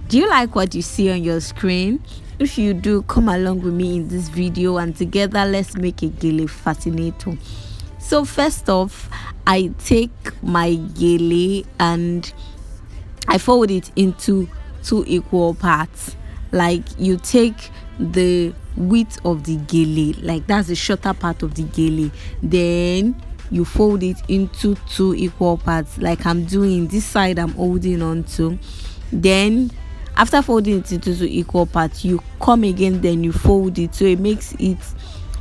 Do you like what you see on your screen? If you do, come along with me in this video and together let's make a Gele Fascinator. So first off, I take my Gele and I fold it into 2 equal parts. Like you take the width of the Gele, like that's the shorter part of the Gele, then you fold it into 2 equal parts, like I'm doing this side. I'm holding on to, then after folding it into 2 equal parts, you come again, then you fold it, so it makes it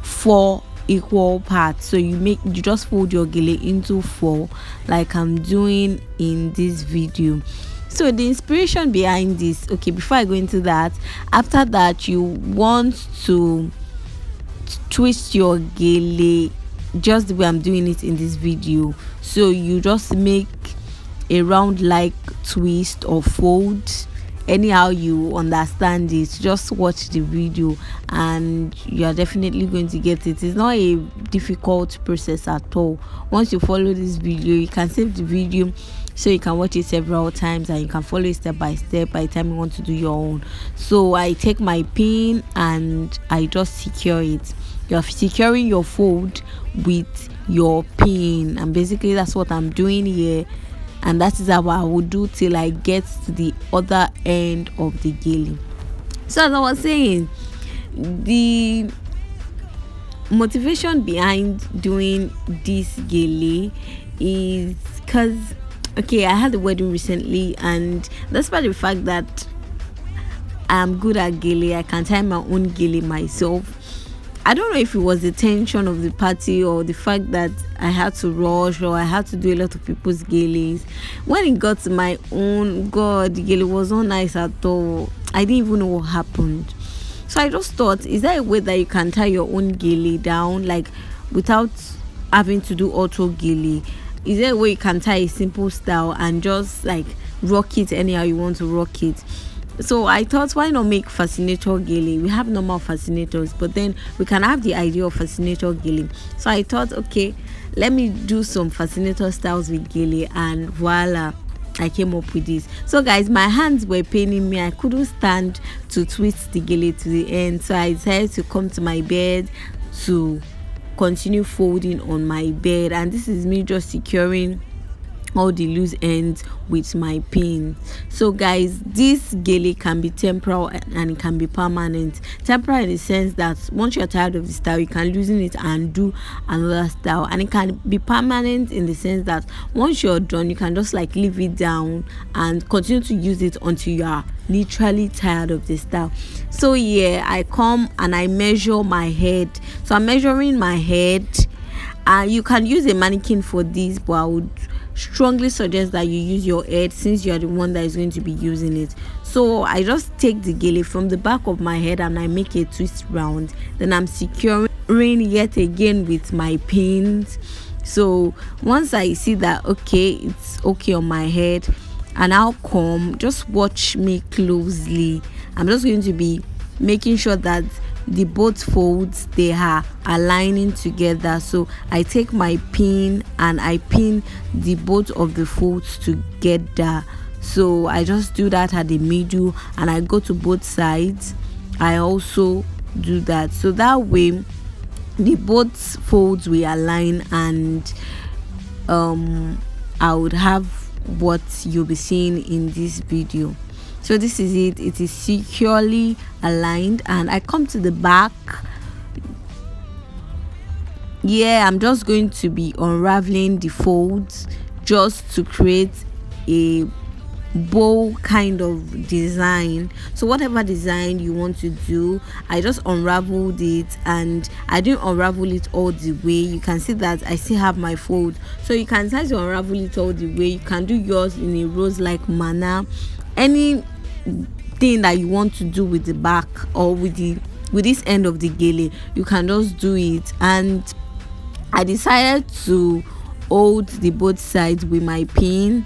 4 equal parts. So you just fold your Gele into 4, like I'm doing in this video. So the inspiration behind this, okay, before I go into that, after that you want to twist your Gele just the way I'm doing it in this video. So you just make a round like twist or fold, anyhow you understand it. Just watch the video and you are definitely going to get it. It's not a difficult process at all. Once you follow this video, you can save the video so you can watch it several times and you can follow it step by step by the time you want to do your own. So I take my pin and I just secure it. You're securing your fold with your pin, and basically that's what I'm doing here, and that is how I will do till I get to the other end of the Gele. So as I was saying, the motivation behind doing this Gele is because, okay, I had a wedding recently, and despite the fact that I'm good at Gele, I can tie my own Gele myself. I don't know if it was the tension of the party or the fact that I had to rush or I had to do a lot of people's Geles. When it got to my own, God, the Gele was not nice at all. I didn't even know what happened. So I just thought, is there a way that you can tie your own Gele down, like without having to do auto Gele? Is there a way you can tie a simple style and just like rock it anyhow you want to rock it? So I thought, why not make Fascinator Gele? We have normal fascinators, but then we can have the idea of Fascinator Gele. So I thought, okay, let me do some Fascinator styles with Gele, and voila, I came up with this. So guys, my hands were paining me. I couldn't stand to twist the Gele to the end, so I decided to come to my bed to continue folding on my bed, and this is me just securing all the loose ends with my pin. So guys, this Gele can be temporal and it can be permanent. Temporal in the sense that once you're tired of the style, you can loosen it and do another style, and it can be permanent in the sense that once you're done, you can just like leave it down and continue to use it until you are literally tired of the style. So yeah, I come and I measure my head. So I'm measuring my head, and you can use a mannequin for this, but I would strongly suggest that you use your head since you are the one that is going to be using it. So I just take the Gele from the back of my head and I make a twist round, then I'm securing yet again with my pins. So once I see that okay, it's okay on my head, and I'll come, just watch me closely. I'm just going to be making sure that the both folds, they are aligning together. So I take my pin and I pin the both of the folds together. So I just do that at the middle, and I go to both sides. I also do that, so that way the both folds will align, and I would have what you'll be seeing in this video. So this is it. It is securely aligned, and I come to the back. Yeah, I'm just going to be unraveling the folds just to create a bow kind of design. So whatever design you want to do, I just unraveled it, and I didn't unravel it all the way. You can see that I still have my fold, so you can try to unravel it all the way. You can do yours in a rose like manner. Any thing that you want to do with the back or with this end of the Gele, you can just do it. And I decided to hold the both sides with my pin.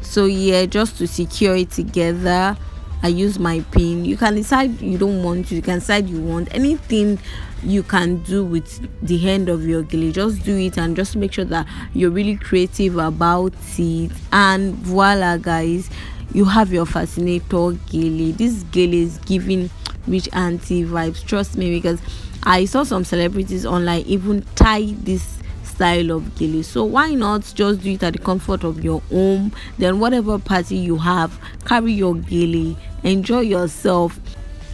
So yeah, just to secure it together, I use my pin. You can decide you don't want to, you can decide you want. Anything you can do with the end of your Gele, just do it, and just make sure that you're really creative about it. And voila guys, you have your Fascinator Gele. This Gele is giving rich auntie vibes, trust me, because I saw some celebrities online even tie this style of Gele. So why not just do it at the comfort of your home? Then whatever party you have, carry your Gele, enjoy yourself,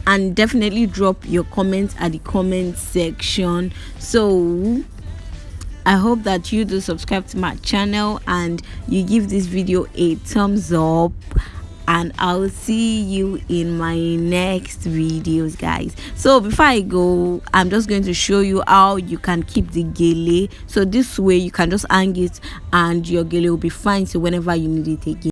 and definitely drop your comments at the comment section. So I hope that you do subscribe to my channel and you give this video a thumbs up, and I'll see you in my next videos, guys. So before I go, I'm just going to show you how you can keep the Gele. So this way you can just hang it and your Gele will be fine, so whenever you need it again.